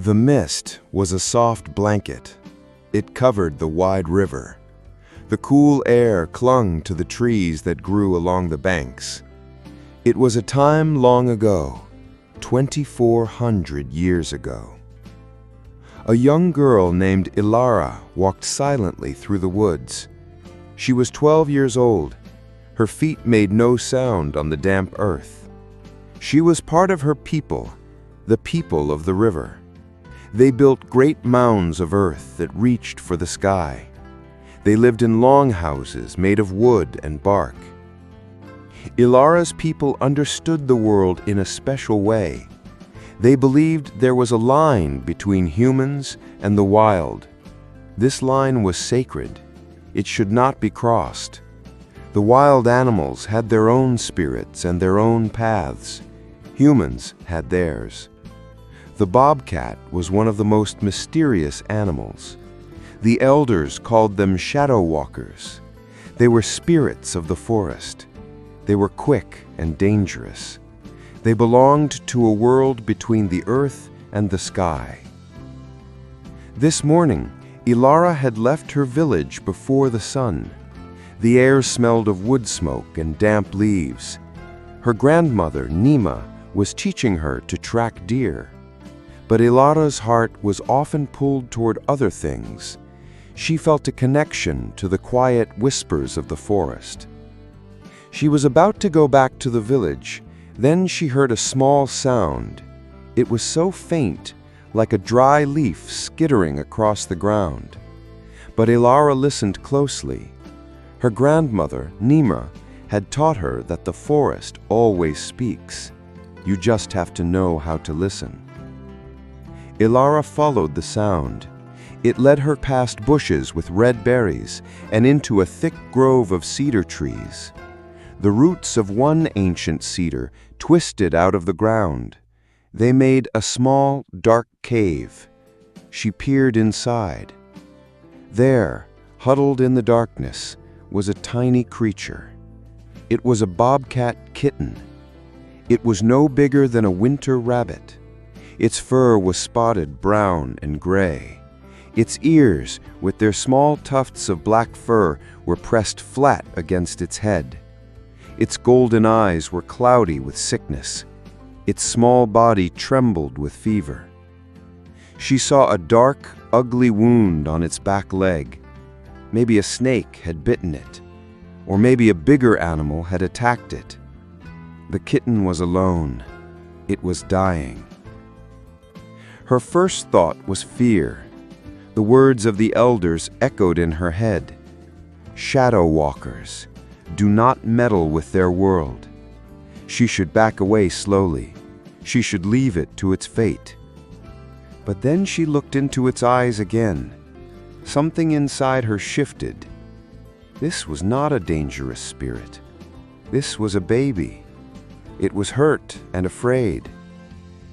The mist was a soft blanket. It covered the wide river. The cool air clung to the trees that grew along the banks. It was a time long ago, 2,400 years ago. A young girl named Ilara walked silently through the woods. She was 12 years old. Her feet made no sound on the damp earth. She was part of her people, the people of the river. They built great mounds of earth that reached for the sky. They lived in long houses made of wood and bark. Ilara's people understood the world in a special way. They believed there was a line between humans and the wild. This line was sacred. It should not be crossed. The wild animals had their own spirits and their own paths. Humans had theirs. The bobcat was one of the most mysterious animals. The elders called them shadow walkers. They were spirits of the forest. They were quick and dangerous. They belonged to a world between the earth and the sky. This morning, Ilara had left her village before the sun. The air smelled of wood smoke and damp leaves. Her grandmother, Nima, was teaching her to track deer. But Ilara's heart was often pulled toward other things. She felt a connection to the quiet whispers of the forest. She was about to go back to the village. Then she heard a small sound. It was so faint, like a dry leaf skittering across the ground. But Ilara listened closely. Her grandmother, Nima, had taught her that the forest always speaks. You just have to know how to listen. Ilara followed the sound. It led her past bushes with red berries and into a thick grove of cedar trees. The roots of one ancient cedar twisted out of the ground. They made a small, dark cave. She peered inside. There, huddled in the darkness, was a tiny creature. It was a bobcat kitten. It was no bigger than a winter rabbit. Its fur was spotted brown and gray. Its ears, with their small tufts of black fur, were pressed flat against its head. Its golden eyes were cloudy with sickness. Its small body trembled with fever. She saw a dark, ugly wound on its back leg. Maybe a snake had bitten it, or maybe a bigger animal had attacked it. The kitten was alone. It was dying. Her first thought was fear. The words of the elders echoed in her head. Shadow walkers. Do not meddle with their world. She should back away slowly. She should leave it to its fate. But then she looked into its eyes again. Something inside her shifted. This was not a dangerous spirit. This was a baby. It was hurt and afraid.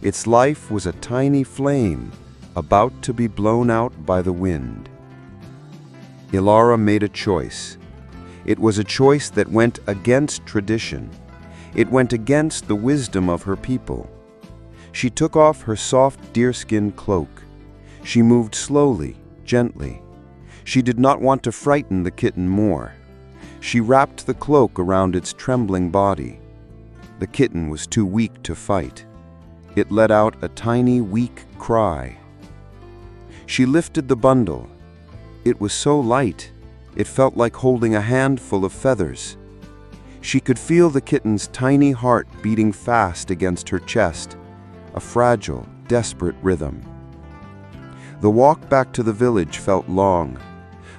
Its life was a tiny flame, about to be blown out by the wind. Ilara made a choice. It was a choice that went against tradition. It went against the wisdom of her people. She took off her soft deerskin cloak. She moved slowly, gently. She did not want to frighten the kitten more. She wrapped the cloak around its trembling body. The kitten was too weak to fight. It let out a tiny, weak cry. She lifted the bundle. It was so light, it felt like holding a handful of feathers. She could feel the kitten's tiny heart beating fast against her chest, a fragile, desperate rhythm. The walk back to the village felt long.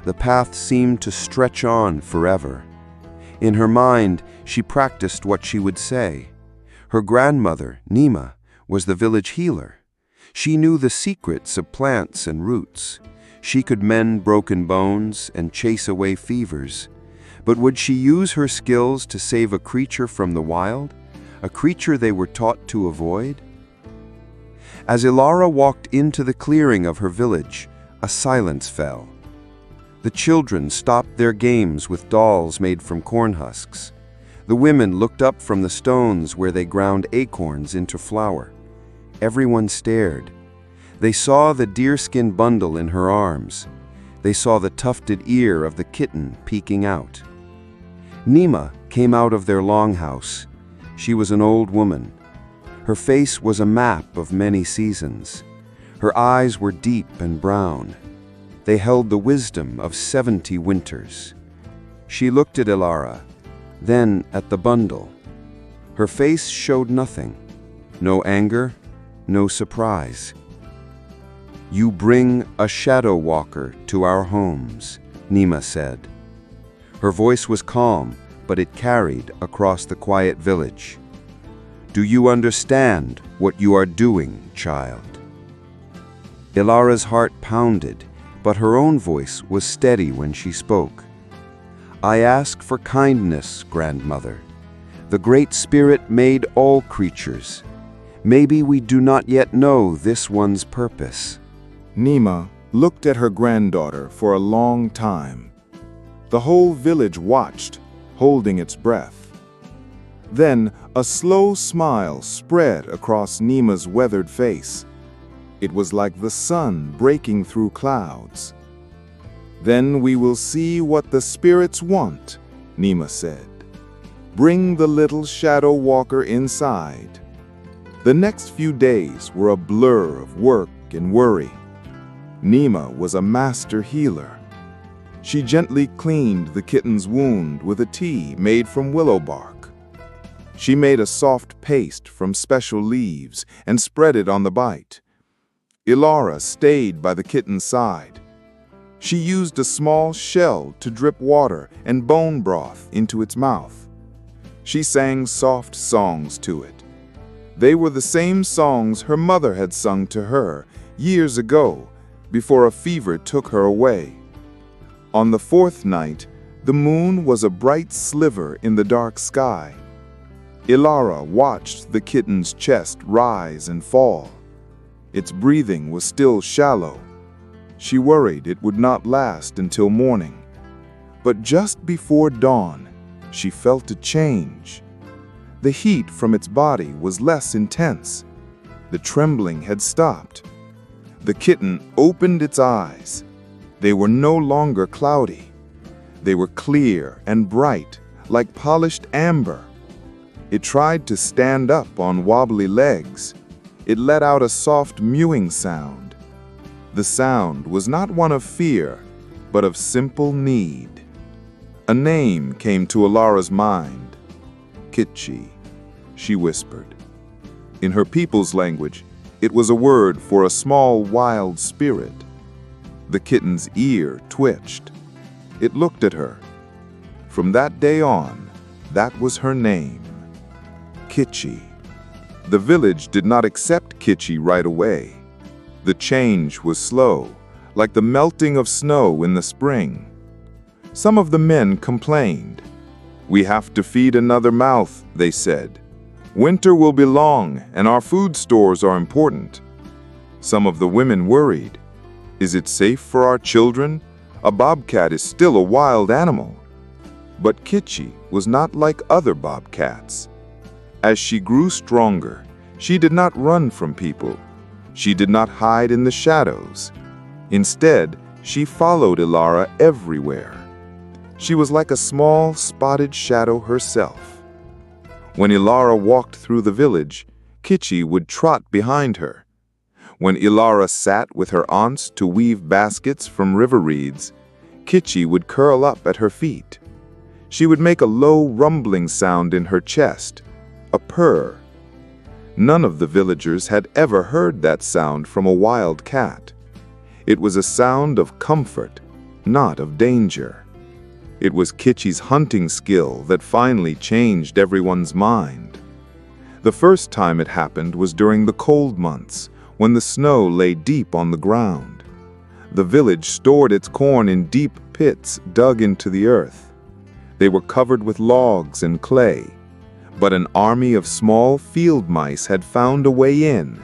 The path seemed to stretch on forever. In her mind, she practiced what she would say. Her grandmother, Nima, was the village healer. She knew the secrets of plants and roots. She could mend broken bones and chase away fevers. But would she use her skills to save a creature from the wild, a creature they were taught to avoid? As Ilara walked into the clearing of her village, a silence fell. The children stopped their games with dolls made from corn husks. The women looked up from the stones where they ground acorns into flour. Everyone stared. They saw the deerskin bundle in her arms. They saw the tufted ear of the kitten peeking out. Nima came out of their longhouse. She was an old woman. Her face was a map of many seasons. Her eyes were deep and brown. They held the wisdom of 70 winters. She looked at Ilara, then at the bundle. Her face showed nothing. No anger, no surprise. "You bring a shadow walker to our homes," Nima said. Her voice was calm, but it carried across the quiet village. "Do you understand what you are doing, child?" Ilara's heart pounded, but her own voice was steady when she spoke. "I ask for kindness, grandmother. The Great Spirit made all creatures. Maybe we do not yet know this one's purpose." Nima looked at her granddaughter for a long time. The whole village watched, holding its breath. Then a slow smile spread across Nima's weathered face. It was like the sun breaking through clouds. "Then we will see what the spirits want," Nima said. "Bring the little shadow walker inside." The next few days were a blur of work and worry. Nima was a master healer. She gently cleaned the kitten's wound with a tea made from willow bark. She made a soft paste from special leaves and spread it on the bite. Ilara stayed by the kitten's side. She used a small shell to drip water and bone broth into its mouth. She sang soft songs to it. They were the same songs her mother had sung to her years ago, before a fever took her away. On the fourth night, the moon was a bright sliver in the dark sky. Ilara watched the kitten's chest rise and fall. Its breathing was still shallow. She worried it would not last until morning. But just before dawn, she felt a change. The heat from its body was less intense. The trembling had stopped. The kitten opened its eyes. They were no longer cloudy. They were clear and bright, like polished amber. It tried to stand up on wobbly legs. It let out a soft mewing sound. The sound was not one of fear, but of simple need. A name came to Ilara's mind. "Kitchi," she whispered. In her people's language, it was a word for a small wild spirit. The kitten's ear twitched. It looked at her. From that day on, that was her name. Kitchi. The village did not accept Kitchi right away. The change was slow, like the melting of snow in the spring. Some of the men complained. "We have to feed another mouth," they said. "Winter will be long, and our food stores are important." Some of the women worried. "Is it safe for our children? A bobcat is still a wild animal." But Kitchi was not like other bobcats. As she grew stronger, she did not run from people. She did not hide in the shadows. Instead, she followed Ilara everywhere. She was like a small, spotted shadow herself. When Ilara walked through the village, Kitchi would trot behind her. When Ilara sat with her aunts to weave baskets from river reeds, Kitchi would curl up at her feet. She would make a low rumbling sound in her chest, a purr. None of the villagers had ever heard that sound from a wild cat. It was a sound of comfort, not of danger. It was Kitchi's hunting skill that finally changed everyone's mind. The first time it happened was during the cold months, when the snow lay deep on the ground. The village stored its corn in deep pits dug into the earth. They were covered with logs and clay, but an army of small field mice had found a way in.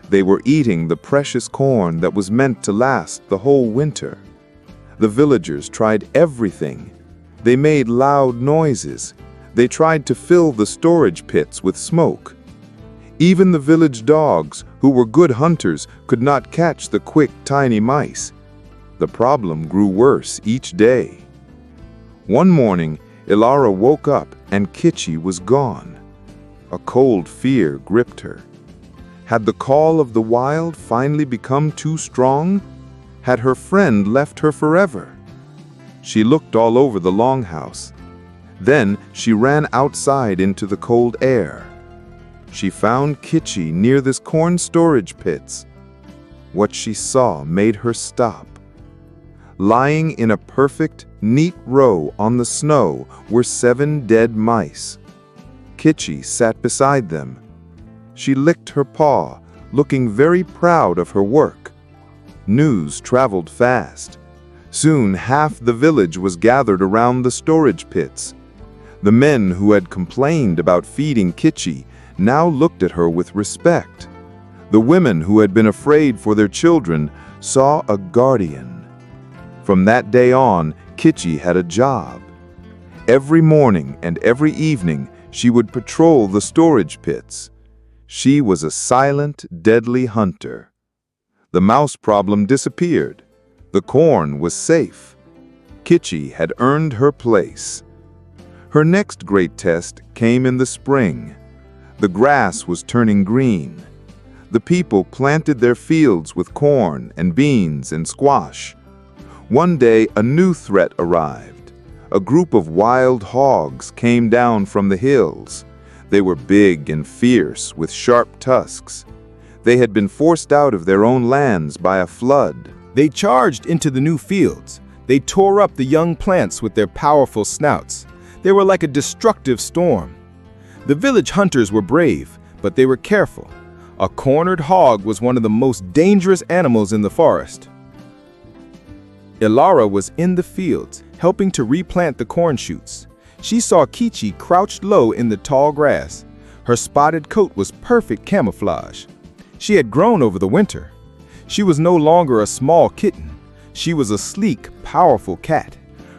They were eating the precious corn that was meant to last the whole winter. The villagers tried everything. They made loud noises. They tried to fill the storage pits with smoke. Even the village dogs, who were good hunters, could not catch the quick, tiny mice. The problem grew worse each day. One morning, Ilara woke up and Kitchi was gone. A cold fear gripped her. Had the call of the wild finally become too strong? Had her friend left her forever? She looked all over the longhouse. Then she ran outside into the cold air. She found Kitchi near this corn storage pits. What she saw made her stop. Lying in a perfect, neat row on the snow were 7 dead mice. Kitchi sat beside them. She licked her paw, looking very proud of her work. News traveled fast. Soon half the village was gathered around the storage pits. The men who had complained about feeding Kitchi now looked at her with respect. The women who had been afraid for their children saw a guardian. From that day on, Kitchi had a job. Every morning and every evening, she would patrol the storage pits. She was a silent, deadly hunter. The mouse problem disappeared. The corn was safe. Kitchi had earned her place. Her next great test came in the spring. The grass was turning green. The people planted their fields with corn and beans and squash. One day, a new threat arrived. A group of wild hogs came down from the hills. They were big and fierce, with sharp tusks. They had been forced out of their own lands by a flood. They charged into the new fields. They tore up the young plants with their powerful snouts. They were like a destructive storm. The village hunters were brave, but they were careful. A cornered hog was one of the most dangerous animals in the forest. Ilara was in the fields, helping to replant the corn shoots. She saw Kitchi crouched low in the tall grass. Her spotted coat was perfect camouflage. She had grown over the winter. She was no longer a small kitten. She was a sleek, powerful cat.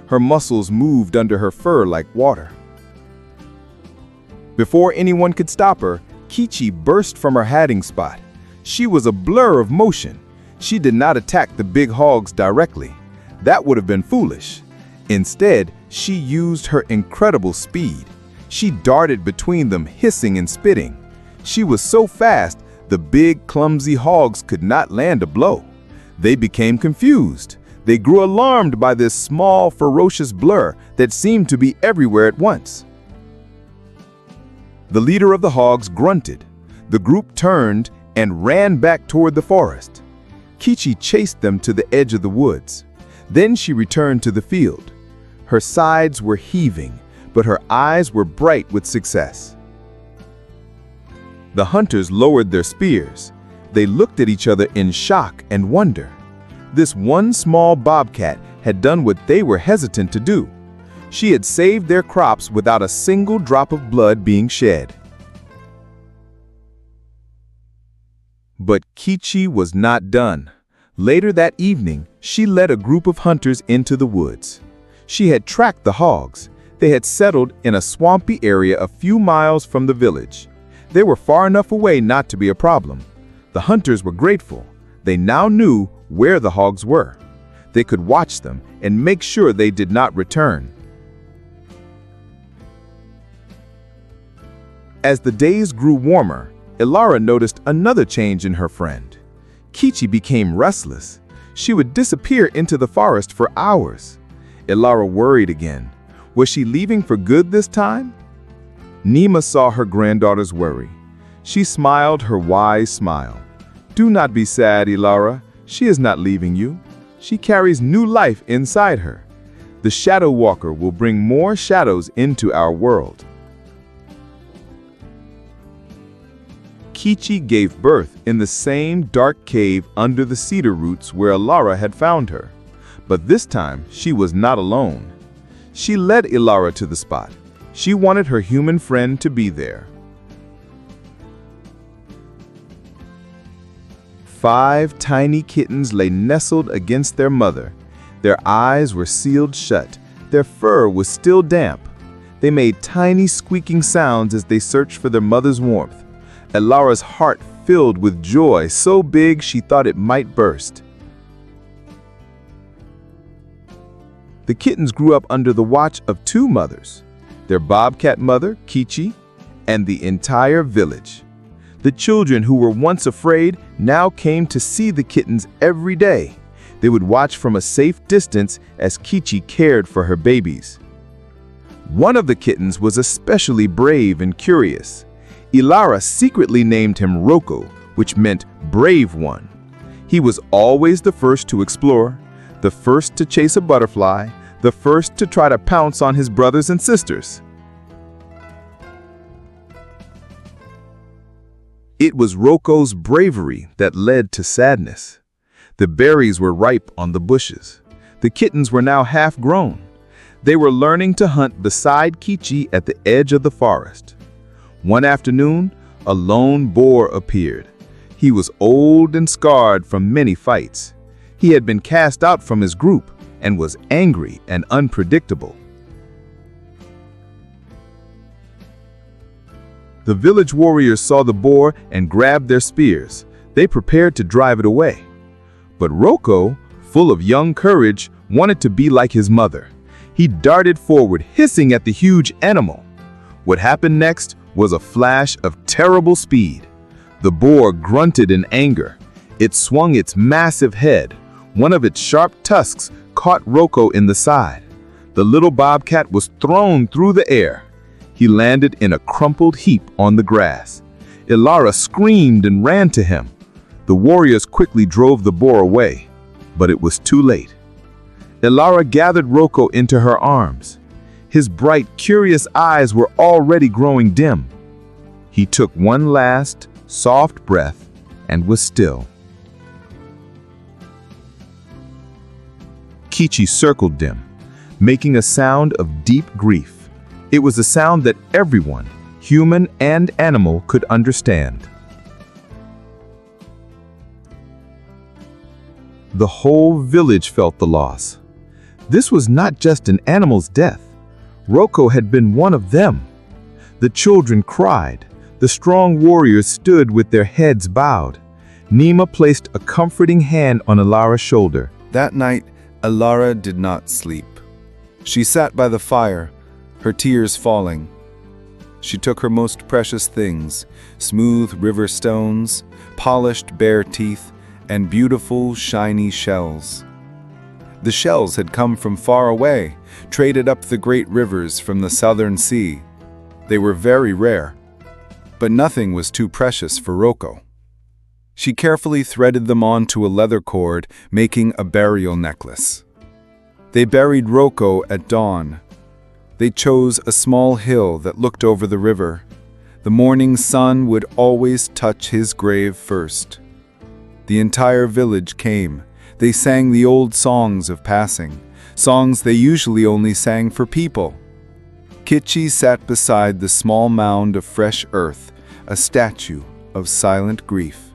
Her muscles moved under her fur like water. Before anyone could stop her, Kitchi burst from her hiding spot. She was a blur of motion. She did not attack the big hogs directly. That would have been foolish. Instead, she used her incredible speed. She darted between them, hissing and spitting. She was so fast, the big, clumsy hogs could not land a blow. They became confused. They grew alarmed by this small, ferocious blur that seemed to be everywhere at once. The leader of the hogs grunted. The group turned and ran back toward the forest. Kitchi chased them to the edge of the woods. Then she returned to the field. Her sides were heaving, but her eyes were bright with success. The hunters lowered their spears. They looked at each other in shock and wonder. This one small bobcat had done what they were hesitant to do. She had saved their crops without a single drop of blood being shed. But Kitchi was not done. Later that evening, she led a group of hunters into the woods. She had tracked the hogs. They had settled in a swampy area a few miles from the village. They were far enough away not to be a problem. The hunters were grateful. They now knew where the hogs were. They could watch them and make sure they did not return. As the days grew warmer, Ilara noticed another change in her friend. Kitchi became restless. She would disappear into the forest for hours. Ilara worried again. Was she leaving for good this time? Nima saw her granddaughter's worry. She smiled her wise smile. Do not be sad, Ilara. She is not leaving you. She carries new life inside her. The Shadow Walker will bring more shadows into our world. Kitchi gave birth in the same dark cave under the cedar roots where Ilara had found her. But this time, she was not alone. She led Ilara to the spot. She wanted her human friend to be there. 5 tiny kittens lay nestled against their mother. Their eyes were sealed shut. Their fur was still damp. They made tiny squeaking sounds as they searched for their mother's warmth. Ilara's heart filled with joy so big she thought it might burst. The kittens grew up under the watch of two mothers, their bobcat mother, Kichi, and the entire village. The children who were once afraid now came to see the kittens every day. They would watch from a safe distance as Kichi cared for her babies. One of the kittens was especially brave and curious. Ilara secretly named him Rocco, which meant brave one. He was always the first to explore, the first to chase a butterfly, the first to try to pounce on his brothers and sisters. It was Rocco's bravery that led to sadness. The berries were ripe on the bushes. The kittens were now half grown. They were learning to hunt beside Kichi at the edge of the forest. One afternoon, a lone boar appeared. He was old and scarred from many fights. He had been cast out from his group and was angry and unpredictable. The village warriors saw the boar and grabbed their spears. They prepared to drive it away. But Rocco, full of young courage, wanted to be like his mother. He darted forward, hissing at the huge animal. What happened next was a flash of terrible speed. The boar grunted in anger. It swung its massive head. One of its sharp tusks caught Rocco in the side. The little bobcat was thrown through the air. He landed in a crumpled heap on the grass. Ilara screamed and ran to him. The warriors quickly drove the boar away, but it was too late. Ilara gathered Rocco into her arms. His bright, curious eyes were already growing dim. He took one last, soft breath and was still. Kichi circled them, making a sound of deep grief. It was a sound that everyone, human and animal, could understand. The whole village felt the loss. This was not just an animal's death. Rocco had been one of them. The children cried. The strong warriors stood with their heads bowed. Nima placed a comforting hand on Ilara's shoulder. That night, Ilara did not sleep. She sat by the fire, her tears falling. She took her most precious things, smooth river stones, polished bear teeth, and beautiful shiny shells. The shells had come from far away, traded up the great rivers from the southern sea. They were very rare, but nothing was too precious for Rocco. She carefully threaded them onto a leather cord, making a burial necklace. They buried Rocco at dawn. They chose a small hill that looked over the river. The morning sun would always touch his grave first. The entire village came. They sang the old songs of passing, songs they usually only sang for people. Kichi sat beside the small mound of fresh earth, a statue of silent grief.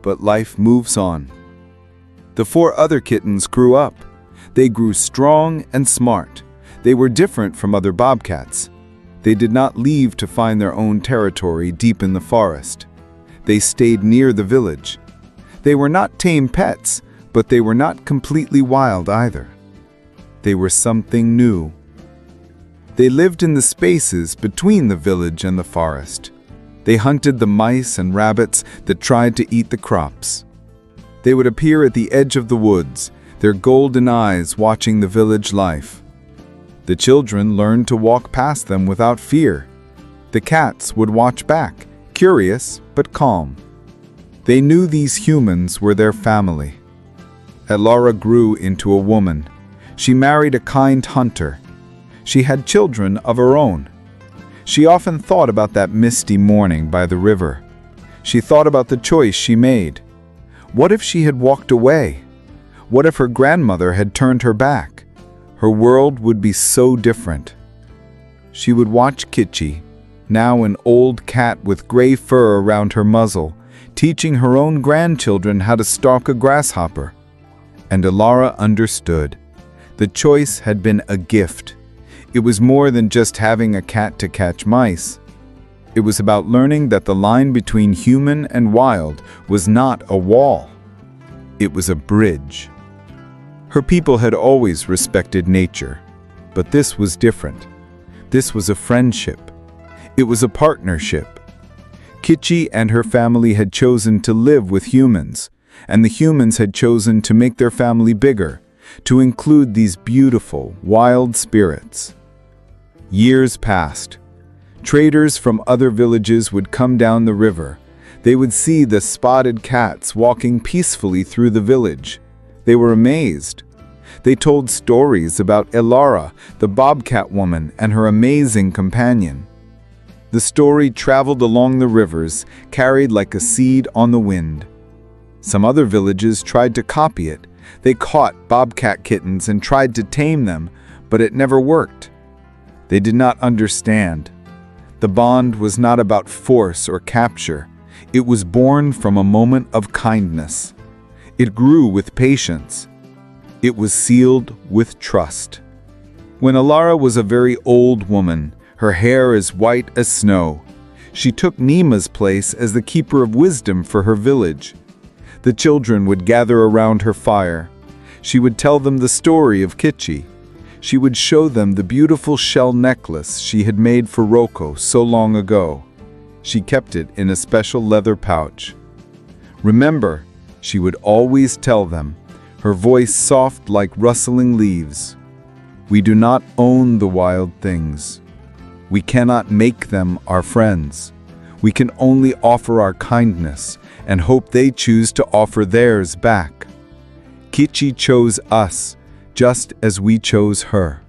But life moves on. The 4 other kittens grew up. They grew strong and smart. They were different from other bobcats. They did not leave to find their own territory deep in the forest. They stayed near the village. They were not tame pets, but they were not completely wild either. They were something new. They lived in the spaces between the village and the forest. They hunted the mice and rabbits that tried to eat the crops. They would appear at the edge of the woods, their golden eyes watching the village life. The children learned to walk past them without fear. The cats would watch back, curious but calm. They knew these humans were their family. Ilara grew into a woman. She married a kind hunter. She had children of her own. She often thought about that misty morning by the river. She thought about the choice she made. What if she had walked away? What if her grandmother had turned her back? Her world would be so different. She would watch Kichi, now an old cat with gray fur around her muzzle, teaching her own grandchildren how to stalk a grasshopper. And Ilara understood. The choice had been a gift. It was more than just having a cat to catch mice. It was about learning that the line between human and wild was not a wall. It was a bridge. Her people had always respected nature, but this was different. This was a friendship. It was a partnership. Kitchi and her family had chosen to live with humans, and the humans had chosen to make their family bigger, to include these beautiful, wild spirits. Years passed. Traders from other villages would come down the river. They would see the spotted cats walking peacefully through the village. They were amazed. They told stories about Ilara, the bobcat woman, and her amazing companion. The story traveled along the rivers, carried like a seed on the wind. Some other villages tried to copy it. They caught bobcat kittens and tried to tame them, but it never worked. They did not understand. The bond was not about force or capture. It was born from a moment of kindness. It grew with patience. It was sealed with trust. When Ilara was a very old woman, her hair as white as snow, she took Nima's place as the keeper of wisdom for her village. The children would gather around her fire. She would tell them the story of Kitchi. She would show them the beautiful shell necklace she had made for Roko so long ago. She kept it in a special leather pouch. Remember, she would always tell them, her voice soft like rustling leaves. We do not own the wild things. We cannot make them our friends. We can only offer our kindness and hope they choose to offer theirs back. Kitchi chose us, just as we chose her.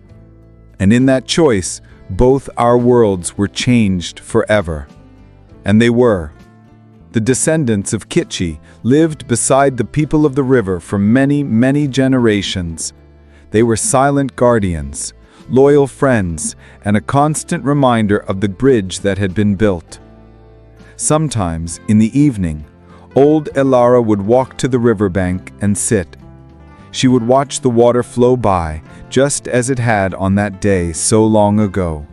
And in that choice, both our worlds were changed forever. And they were. The descendants of Kitchi lived beside the people of the river for many, many generations. They were silent guardians, loyal friends, and a constant reminder of the bridge that had been built. Sometimes, in the evening, old Ilara would walk to the riverbank and sit. She would watch the water flow by, just as it had on that day so long ago.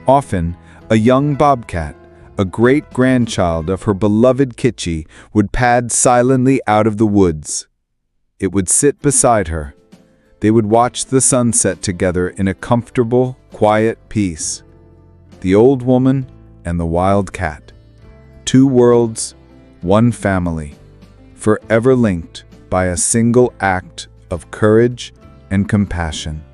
Often, a young bobcat, a great-grandchild of her beloved Kitchi, would pad silently out of the woods. It would sit beside her. They would watch the sunset together in a comfortable, quiet peace. The old woman and the wild cat. Two worlds, one family, forever linked by a single act of courage and compassion.